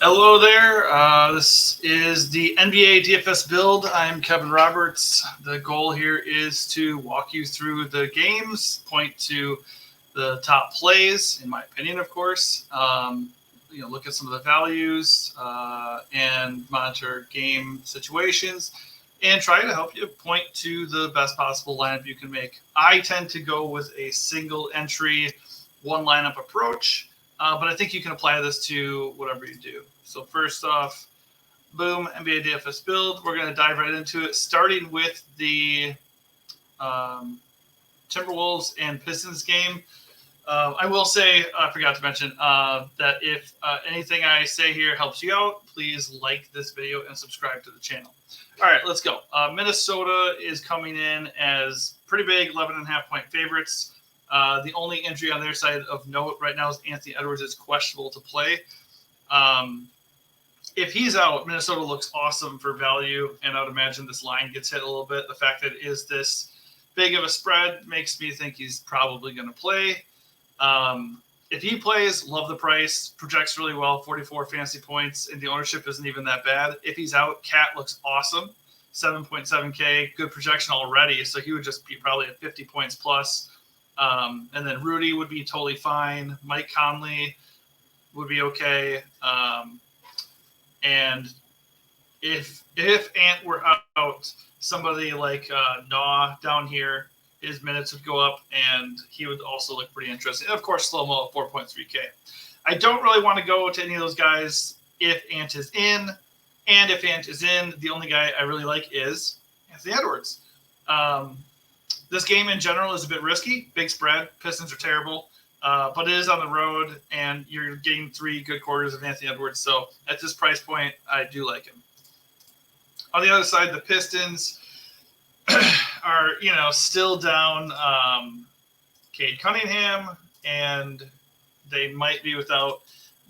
Hello there. This is the NBA DFS build. I'm Kevin Roberts. The goal here is to walk you through the games, point to the top plays, in my opinion, of course. Look at some of the values and monitor game situations, and try to help you point to the best possible lineup you can make. I tend to go with a single entry, one lineup approach. But I think you can apply this to whatever you do. So first off, boom, NBA DFS build. We're going to dive right into it, starting with the Timberwolves and Pistons game. I will say, I forgot to mention, that if anything I say here helps you out, please like this video and subscribe to the channel. All right, let's go. Minnesota is coming in as pretty big, 11.5-point favorites. The only injury on their side of note right now is Anthony Edwards is questionable to play. If he's out, Minnesota looks awesome for value, and I would imagine this line gets hit a little bit. The fact that it is this big of a spread makes me think he's probably going to play. If he plays, love the price, projects really well, 44 fantasy points, and the ownership isn't even that bad. If he's out, Cat looks awesome, 7.7K, good projection already, so he would just be probably at 50 points plus. And then Rudy would be totally fine. Mike Conley would be okay. And if Ant were out, somebody like Naw down here, his minutes would go up, and he would also look pretty interesting. And of course, slow-mo at 4.3K. I don't really want to go to any of those guys if Ant is in. And if Ant is in, the only guy I really like is Anthony Edwards. This game in general is a bit risky. Big spread. Pistons are terrible. But it is on the road, and you're getting 3 good quarters of Anthony Edwards. So at this price point, I do like him. On the other side, the Pistons are, still down Cade Cunningham, and they might be without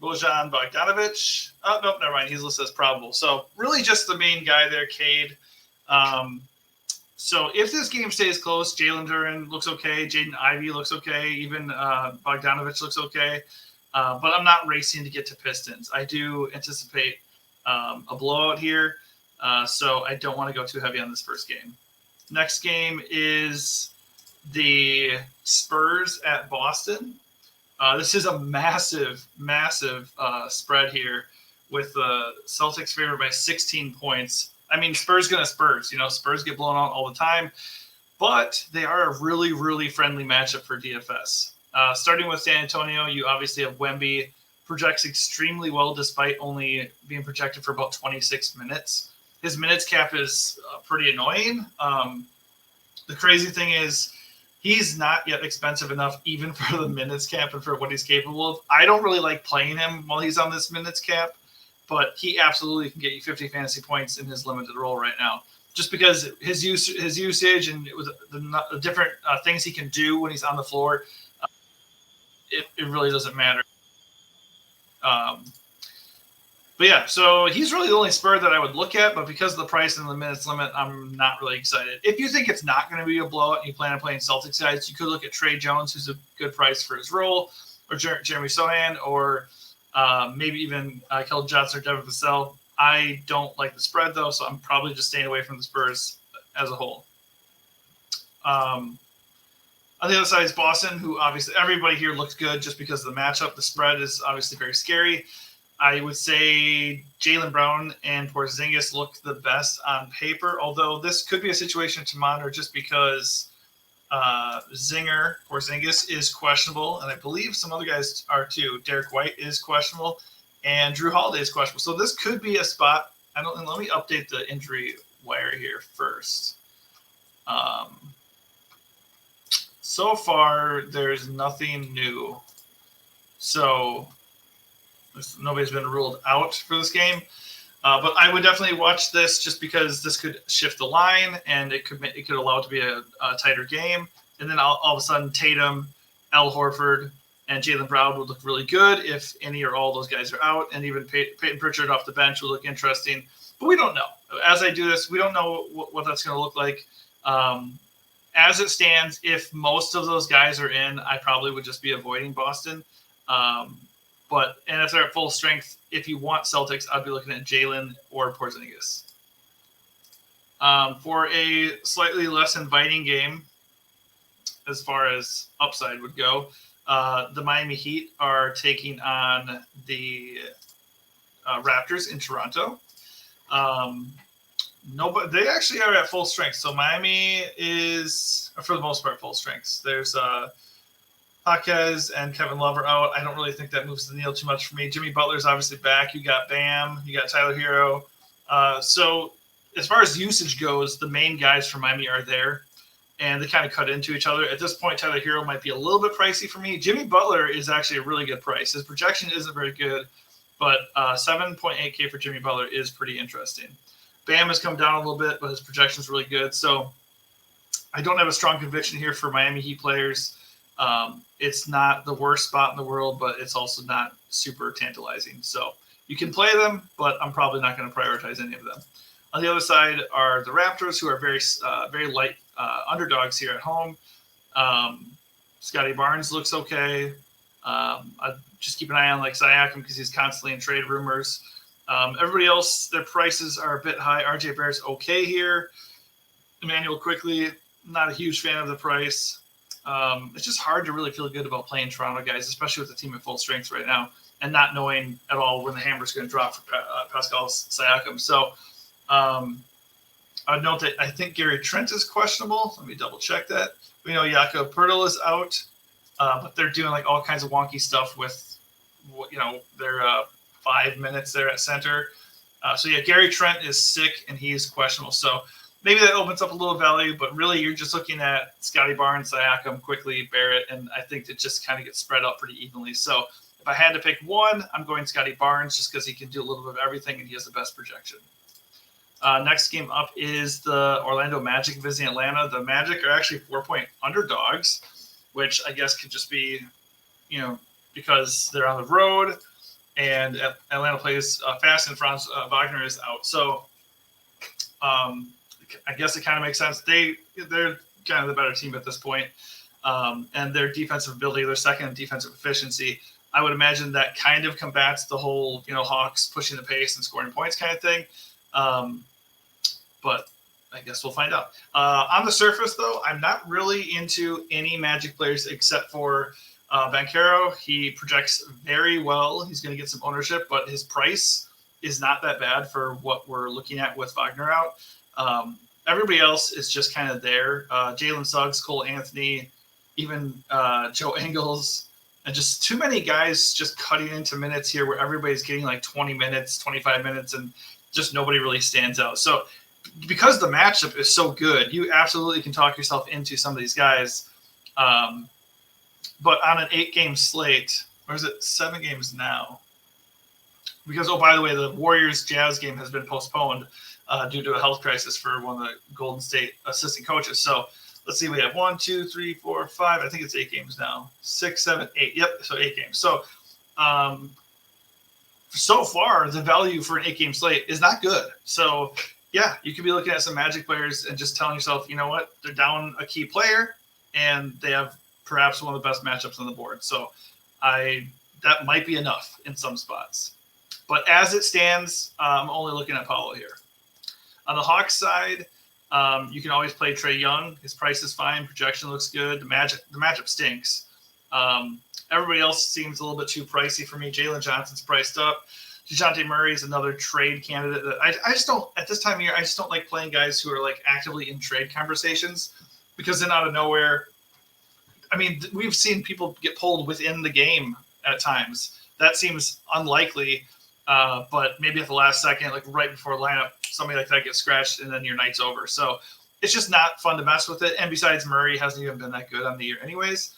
Bojan Bogdanovic. Oh, nope, never mind. He's listed as probable. So really just the main guy there, Cade. So if this game stays close, Jalen Duren looks okay, Jaden Ivey looks okay, even Bogdanovic looks okay. But I'm not racing to get to Pistons. I do anticipate a blowout here, so I don't want to go too heavy on this first game. Next game is the Spurs at Boston. This is a massive spread here with the Celtics favored by 16 points. I mean, Spurs going to Spurs. Spurs get blown out all the time, but they are a really, really friendly matchup for DFS. Starting with San Antonio, you obviously have Wemby, projects extremely well despite only being projected for about 26 minutes. His minutes cap is pretty annoying. The crazy thing is he's not yet expensive enough even for the minutes cap and for what he's capable of. I don't really like playing him while he's on this minutes cap, but he absolutely can get you 50 fantasy points in his limited role right now, just because his usage and with the different things he can do when he's on the floor, it really doesn't matter. But yeah, so he's really the only Spur that I would look at, but because of the price and the minutes limit, I'm not really excited. If you think it's not going to be a blowout and you plan on playing Celtics guys, you could look at Trey Jones, who's a good price for his role, or Jeremy Sohan, or maybe even Keldon Johnson or Devin Vassell. I don't like the spread, though, so I'm probably just staying away from the Spurs as a whole. On the other side is Boston, who obviously everybody here looks good just because of the matchup. The spread is obviously very scary. I would say Jaylen Brown and Porzingis look the best on paper, although this could be a situation to monitor just because Porzingis is questionable, and I believe some other guys are too. Derek White is questionable, and Drew Holiday is questionable. So this could be a spot. Let me update the injury wire here first. So far, there's nothing new. So nobody's been ruled out for this game. But I would definitely watch this just because this could shift the line and it could allow it to be a tighter game. And then all of a sudden, Tatum, Al Horford, and Jaylen Brown would look really good if any or all those guys are out. And even Peyton Pritchard off the bench would look interesting. But we don't know. As I do this, we don't know what that's going to look like. As it stands, if most of those guys are in, I probably would just be avoiding Boston. And if they're at full strength, if you want Celtics, I'd be looking at Jalen or Porzingis. For a slightly less inviting game, as far as upside would go, the Miami Heat are taking on the Raptors in Toronto. But they actually are at full strength. So Miami is, for the most part, full strength. There's Jaquez and Kevin Love are out. I don't really think that moves the needle too much for me. Jimmy Butler's obviously back. You got Bam. You got Tyler Hero. So as far as usage goes, the main guys for Miami are there, and they kind of cut into each other. At this point, Tyler Hero might be a little bit pricey for me. Jimmy Butler is actually a really good price. His projection isn't very good, but 7.8K for Jimmy Butler is pretty interesting. Bam has come down a little bit, but his projection is really good. So I don't have a strong conviction here for Miami Heat players. It's not the worst spot in the world, but it's also not super tantalizing. So you can play them, but I'm probably not going to prioritize any of them. On the other side are the Raptors, who are very light underdogs here at home. Scotty Barnes looks okay. I just keep an eye on like Siakam because he's constantly in trade rumors. Everybody else, their prices are a bit high. RJ Barrett's okay here. Emmanuel Quickly, not a huge fan of the price. It's just hard to really feel good about playing Toronto guys, especially with the team at full strength right now, and not knowing at all when the hammer's going to drop for Pascal Siakam. So I'd note that I think Gary Trent is questionable. Let me double check that. We know Jakob Poeltl is out, but they're doing like all kinds of wonky stuff with, their 5 minutes there at center. So Gary Trent is sick and he is questionable. So maybe that opens up a little value, but really you're just looking at Scotty Barnes, Siakam, Quickly, Barrett, and I think it just kind of gets spread out pretty evenly. So if I had to pick one, I'm going Scotty Barnes just because he can do a little bit of everything and he has the best projection. Next game up is the Orlando Magic visiting Atlanta. The Magic are actually 4-point underdogs, which I guess could just be, because they're on the road and Atlanta plays fast and Franz Wagner is out. So I guess it kind of makes sense. They're kind of the better team at this point. And their defensive ability, their second defensive efficiency, I would imagine that kind of combats the whole, Hawks pushing the pace and scoring points kind of thing. But I guess we'll find out. On the surface, though, I'm not really into any Magic players except for Banchero. He projects very well. He's going to get some ownership, but his price is not that bad for what we're looking at with Wagner out. Everybody else is just kind of there. Jalen Suggs, Cole Anthony, even Joe Ingles, and just too many guys just cutting into minutes here where everybody's getting like 20 minutes, 25 minutes, and just nobody really stands out. So because the matchup is so good, you absolutely can talk yourself into some of these guys. But on an 8-game slate, or is it 7 games now? Because, by the way, the Warriors-Jazz game has been postponed due to a health crisis for one of the Golden State assistant coaches. So let's see, we have 1, 2, 3, 4, 5. I think it's 8 games now. 6, 7, 8. Yep, so 8 games. So so far, the value for an 8-game slate is not good. So, yeah, you could be looking at some Magic players and just telling yourself, you know what, they're down a key player, and they have perhaps one of the best matchups on the board. So that might be enough in some spots. But as it stands, I'm only looking at Paolo here. On the Hawks side, you can always play Trae Young. His price is fine. Projection looks good. The matchup stinks. Everybody else seems a little bit too pricey for me. Jalen Johnson's priced up. DeJounte Murray is another trade candidate. I just don't, at this time of year, I just don't like playing guys who are like actively in trade conversations because then out of nowhere, I mean, we've seen people get pulled within the game at times. That seems unlikely, but maybe at the last second, like right before lineup, somebody like that gets scratched and then your night's over. So it's just not fun to mess with it. And besides, Murray hasn't even been that good on the year anyways.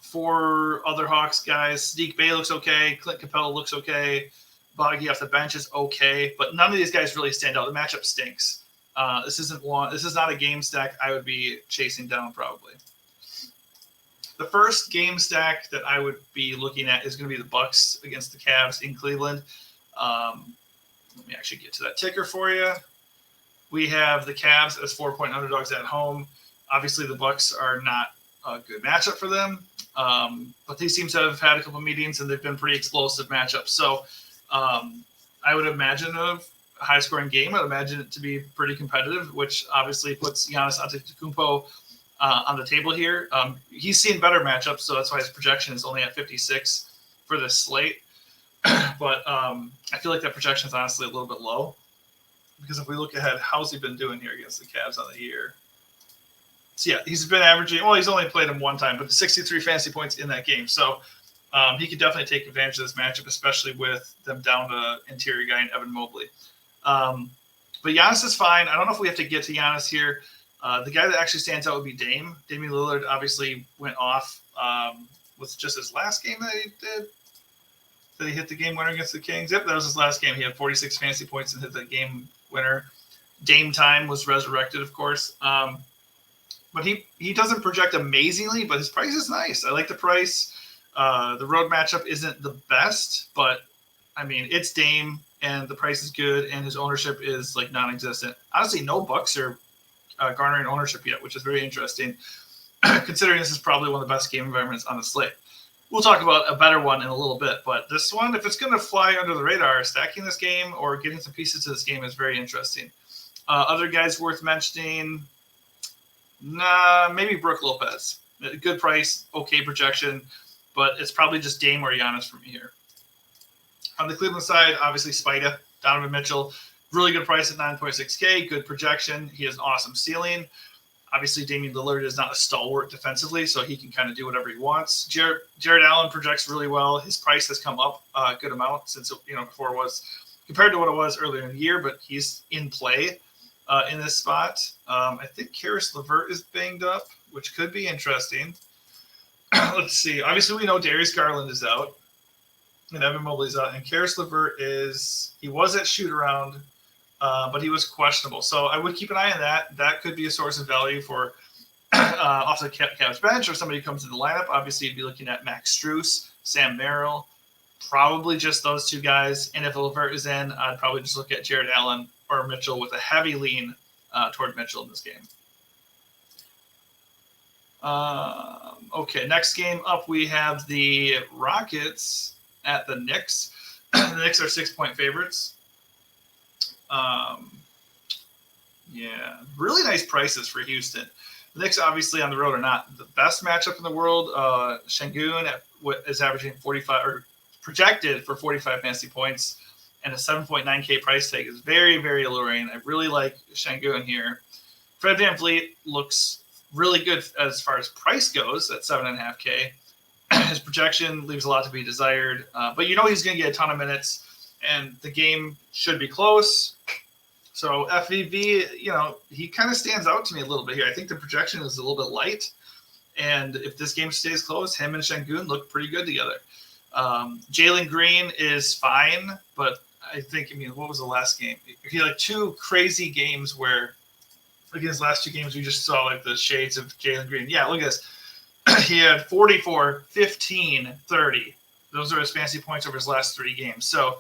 For other Hawks guys, Sadiq Bey looks okay. Clint Capella looks okay. Boggy off the bench is okay. But none of these guys really stand out. The matchup stinks. This is not a game stack I would be chasing down probably. The first game stack that I would be looking at is going to be the Bucks against the Cavs in Cleveland. Let me actually get to that ticker for you. We have the Cavs as 4-point underdogs at home. Obviously, the Bucks are not a good matchup for them. But these teams have had a couple of meetings and they've been pretty explosive matchups. So I would imagine a high-scoring game. I'd imagine it to be pretty competitive, which obviously puts Giannis Antetokounmpo on the table here. He's seen better matchups, so that's why his projection is only at 56 for this slate. But I feel like that projection is honestly a little bit low, because if we look ahead, how's he been doing here against the Cavs on the year? So, yeah, he's been averaging – well, he's only played him one time, but 63 fantasy points in that game. So he could definitely take advantage of this matchup, especially with them down to interior guy and Evan Mobley. But Giannis is fine. I don't know if we have to get to Giannis here. The guy that actually stands out would be Dame. Damian Lillard obviously went off with just his last game that he did. Did he hit the game winner against the Kings? Yep, that was his last game. He had 46 fantasy points and hit the game winner. Dame time was resurrected, of course. But he doesn't project amazingly, but his price is nice. I like the price. The road matchup isn't the best, but, I mean, it's Dame, and the price is good, and his ownership is, like, non-existent. Honestly, no Bucks are garnering ownership yet, which is very interesting, considering this is probably one of the best game environments on the slate. We'll talk about a better one in a little bit, but this one, if it's going to fly under the radar, stacking this game or getting some pieces to this game is very interesting. Other guys worth mentioning, maybe Brook Lopez. Good price, okay projection, but it's probably just Dame or Giannis from here. On the Cleveland side, obviously Spida, Donovan Mitchell, really good price at 9.6K, good projection. He has an awesome ceiling. Obviously, Damian Lillard is not a stalwart defensively, so he can kind of do whatever he wants. Jared Allen projects really well. His price has come up a good amount since, before it was compared to what it was earlier in the year, but he's in play in this spot. I think Karis LeVert is banged up, which could be interesting. Let's see. Obviously, we know Darius Garland is out, and Evan Mobley's out, and Karis LeVert he was at shoot-around, but he was questionable. So I would keep an eye on that. That could be a source of value for off the Cavs bench, or somebody who comes in the lineup. Obviously, you'd be looking at Max Strus, Sam Merrill, probably just those two guys. And if LeVert is in, I'd probably just look at Jared Allen or Mitchell with a heavy lean toward Mitchell in this game. Okay, next game up, we have the Rockets at the Knicks. The Knicks are 6-point favorites. Yeah, really nice prices for Houston. The Knicks, obviously, on the road are not the best matchup in the world. Şengün is averaging 45 or projected for 45 fantasy points, and a 7.9K price tag is very, very alluring. I really like Şengün here. Fred VanVleet looks really good as far as price goes at 7.5K. His projection leaves a lot to be desired, but he's going to get a ton of minutes, and the game should be close. So FVV, he kind of stands out to me a little bit here. I think the projection is a little bit light, and if this game stays close, him and Şengün look pretty good together. Jalen Green is fine, but I think, what was the last game? He had two crazy games where, like his last two games, we just saw the shades of Jalen Green. Yeah, look at this. He had 44, 15, 30. Those are his fantasy points over his last three games. So,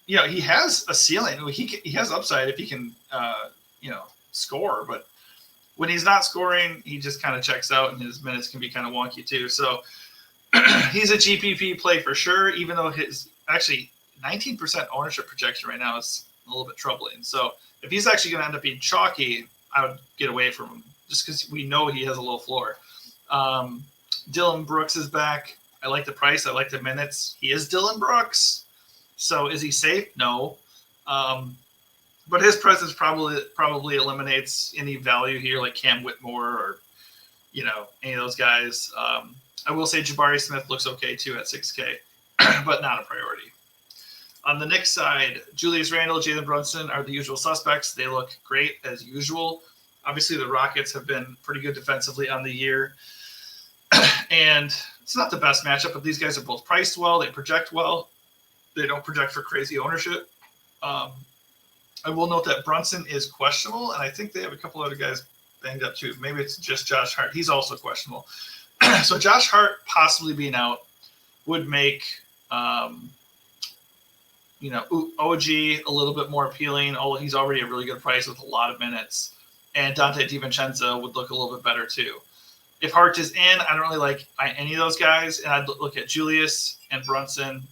he has a ceiling. He has upside if he can, score. But when he's not scoring, he just kind of checks out, and his minutes can be kind of wonky too. So he's a GPP play for sure, even though his actually 19% ownership projection right now is a little bit troubling. So if he's actually going to end up being chalky, I would get away from him just because we know he has a low floor. Dylan Brooks is back. I like the price. I like the minutes. He is Dylan Brooks. So is he safe? No. But his presence probably eliminates any value here, like Cam Whitmore or, any of those guys. I will say Jabari Smith looks okay too at 6K, but not a priority. On the Knicks side, Julius Randle, Jalen Brunson are the usual suspects. They look great as usual. Obviously, the Rockets have been pretty good defensively on the year. And it's not the best matchup, but these guys are both priced well. They project well. They don't project for crazy ownership. I will note that Brunson is questionable, and I think they have a couple other guys banged up too. Maybe it's just Josh Hart. He's also questionable. So Josh Hart possibly being out would make OG a little bit more appealing. Although he's already a really good price with a lot of minutes, and Dante DiVincenzo would look a little bit better too. If Hart is in, I don't really like any of those guys, and I'd look at Julius and Brunson.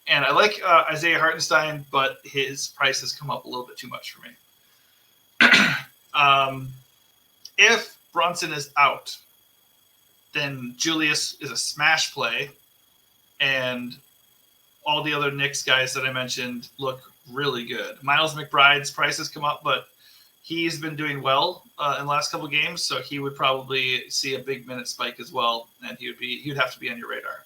And I like Isaiah Hartenstein, but his price has come up a little bit too much for me. If Brunson is out, then Julius is a smash play, and all the other Knicks guys that I mentioned look really good. Miles McBride's price has come up, but he's been doing well in the last couple of games, so he would probably see a big minute spike as well, and he would have to be on your radar.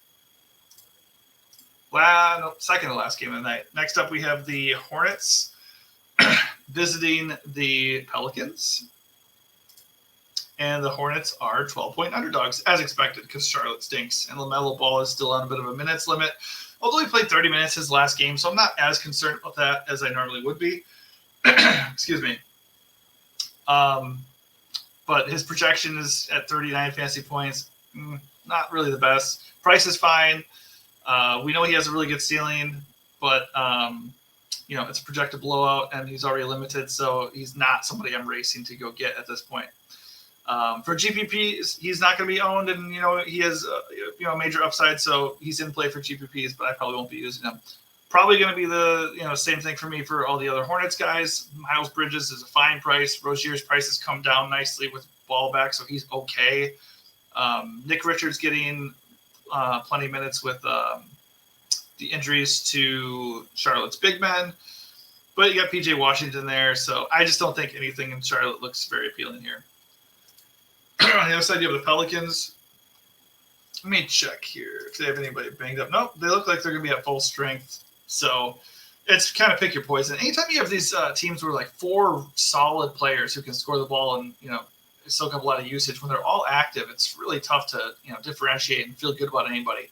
Second to last game of the night. Next up, we have the Hornets visiting the Pelicans. And the Hornets are 12-point underdogs, as expected, because Charlotte stinks. And LaMelo Ball is still on a bit of a minutes limit. Although he played 30 minutes his last game, so I'm not as concerned about that as I normally would be. Excuse me. But his projection is at 39 fantasy points. Not really the best. Price is fine. We know he has a really good ceiling, but it's a projected blowout, and he's already limited, so he's not somebody I'm racing to go get at this point. For GPPs, he's not going to be owned, and he has a major upside, so he's in play for GPPs, but I probably won't be using him. Probably going to be the same thing for me for all the other Hornets guys. Miles Bridges is a fine price. Rozier's price has come down nicely with ball back, so he's okay. Nick Richards getting plenty of minutes with the injuries to Charlotte's big men, but you got PJ Washington there, so I just don't think anything in Charlotte looks very appealing here. On the other side, you have the Pelicans. Let me check here if they have anybody banged up. Nope, they look like they're going to be at full strength. So it's kind of pick your poison. Anytime you have these teams where like four solid players who can score the ball and soak up a lot of usage, when they're all active, it's really tough to differentiate and feel good about anybody.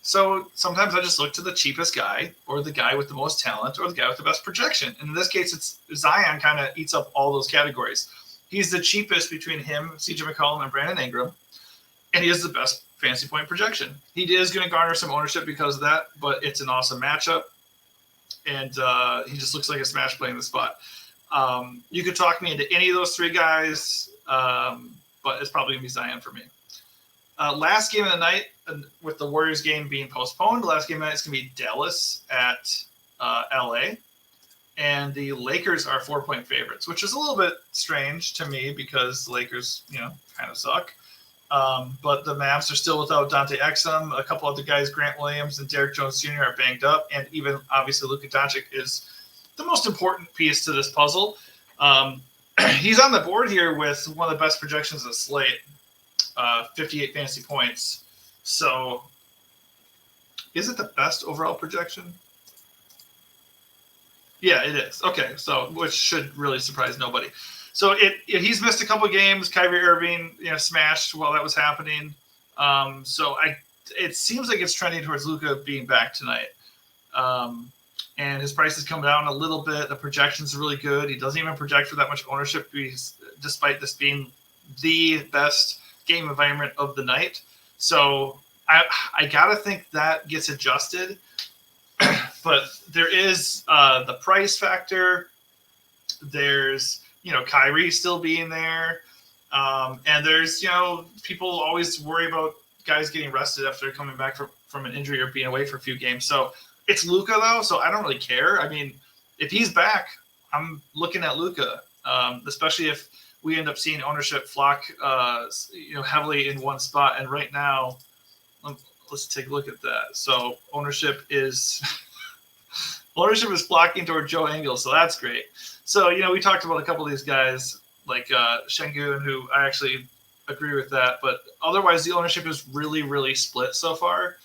So sometimes I just look to the cheapest guy, or the guy with the most talent, or the guy with the best projection. And in this case, it's Zion kind of eats up all those categories. He's the cheapest between him, CJ McCollum, and Brandon Ingram, and he has the best fantasy point projection. He is going to garner some ownership because of that, but it's an awesome matchup, and he just looks like a smash play in the spot. You could talk me into any of those three guys, but it's probably going to be Zion for me. Last game of the night, with the Warriors game being postponed, last game of the night is going to be Dallas at LA. And the Lakers are 4-point favorites, which is a little bit strange to me because the Lakers, kind of suck. But the Mavs are still without Dante Exum. A couple other guys, Grant Williams and Derrick Jones Jr., are banged up. And even, obviously, Luka Doncic is the most important piece to this puzzle. He's on the board here with one of the best projections of the slate, 58 fantasy points. So is it the best overall projection? Yeah, it is. Okay, so which should really surprise nobody. So he's missed a couple of games. Kyrie Irving, smashed while that was happening. It seems like it's trending towards Luka being back tonight. And his price has come down a little bit. The projection's really good. He doesn't even project for that much ownership, despite this being the best game environment of the night. So I gotta think that gets adjusted. But there is the price factor. There's, Kyrie still being there. And there's, people always worry about guys getting rested after coming back from an injury or being away for a few games. So it's Luka, though, so I don't really care. I mean, if he's back, I'm looking at Luka, especially if we end up seeing ownership flock, heavily in one spot. And right now, let's take a look at that. So ownership is flocking toward Joe Ingles, so that's great. So, we talked about a couple of these guys like Şengün, who I actually agree with that. But otherwise, the ownership is really, really split so far.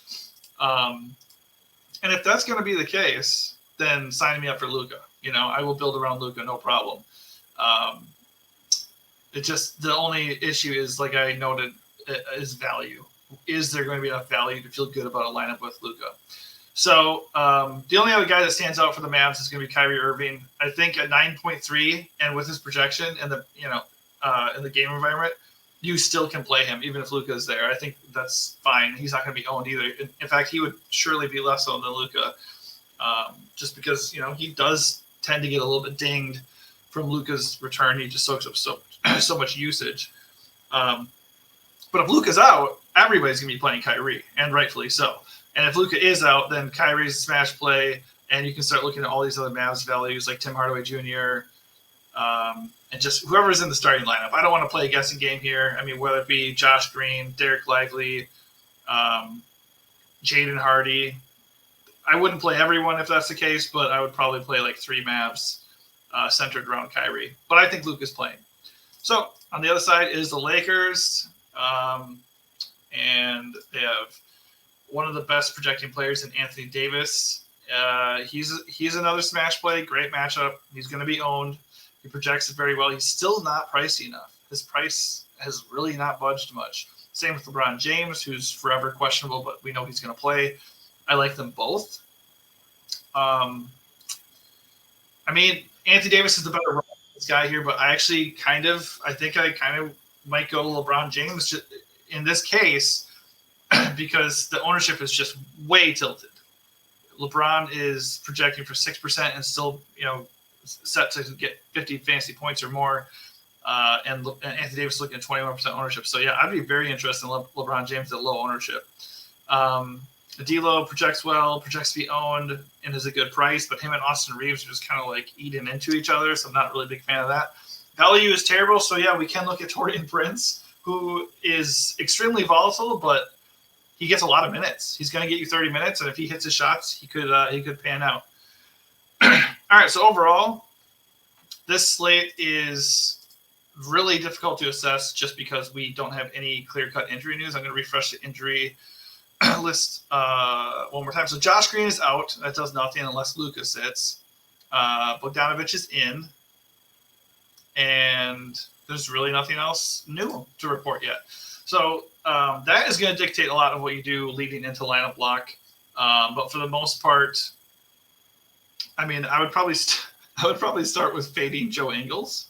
And if that's going to be the case, then sign me up for Luka. I will build around Luka, no problem. The only issue is, like I noted, is value. Is there going to be enough value to feel good about a lineup with Luka? So the only other guy that stands out for the Mavs is going to be Kyrie Irving. I think at 9.3 and with his projection and in the game environment, you still can play him even if Luka is there. I think that's fine. He's not going to be owned either. In fact, he would surely be less owned than Luka, just because he does tend to get a little bit dinged from Luka's return. He just soaks up so much usage. But if Luka's out, everybody's going to be playing Kyrie, and rightfully so. And if Luka is out, then Kyrie's smash play, and you can start looking at all these other Mavs values like Tim Hardaway Jr., and just whoever's in the starting lineup. I don't want to play a guessing game here. I mean, whether it be Josh Green, Derek Lively, Jaden Hardy. I wouldn't play everyone if that's the case, but I would probably play like 3 Mavs centered around Kyrie. But I think Luka's playing. So on the other side is the Lakers, and they have one of the best projecting players in Anthony Davis. He's another smash play, great matchup. He's going to be owned. He projects it very well. He's still not pricey enough. His price has really not budged much. Same with LeBron James, who's forever questionable, but we know he's going to play. I like them both. I mean, Anthony Davis is the better guy here, but I think I kind of might go to LeBron James in this case because the ownership is just way tilted. LeBron is projecting for 6% and still, set to get 50 fantasy points or more. And Anthony Davis looking at 21% ownership. So, yeah, I'd be very interested in LeBron James at low ownership. D'Lo projects well, projects to be owned, and is a good price, but him and Austin Reeves are just kind of like eating into each other, so I'm not really a big fan of that. Value is terrible, so yeah, we can look at Taurean Prince, who is extremely volatile, but he gets a lot of minutes. He's going to get you 30 minutes, and if he hits his shots, he could pan out. All right, so overall, this slate is really difficult to assess just because we don't have any clear-cut injury news. I'm going to refresh the injury list one more time. So Josh Green is out. That does nothing unless Luka sits. Bogdanovic is in. And there's really nothing else new to report yet. So that is going to dictate a lot of what you do leading into lineup block. But for the most part, I mean, I would probably start with fading Joe Ingles.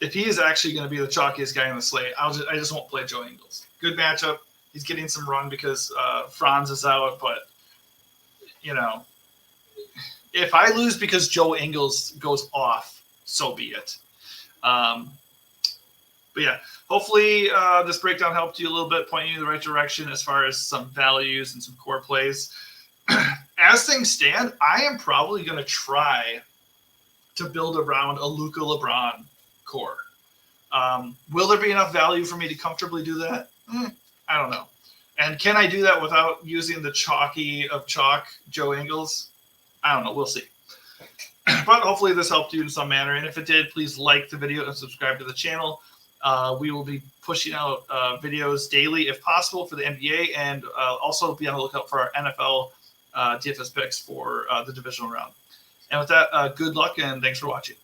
If he is actually going to be the chalkiest guy in the slate, I just won't play Joe Ingles. Good matchup. He's getting some run because Franz is out, but if I lose because Joe Ingles goes off, so be it. But yeah, hopefully this breakdown helped you a little bit, pointing you in the right direction as far as some values and some core plays. As things stand, I am probably going to try to build around a Luka LeBron core. Will there be enough value for me to comfortably do that? I don't know. And can I do that without using the chalky of chalk, Joe Ingles? I don't know. We'll see. But hopefully this helped you in some manner. And if it did, please like the video and subscribe to the channel. We will be pushing out videos daily if possible for the NBA, and also be on the lookout for our NFL DFS picks for the divisional round. And with that, good luck and thanks for watching.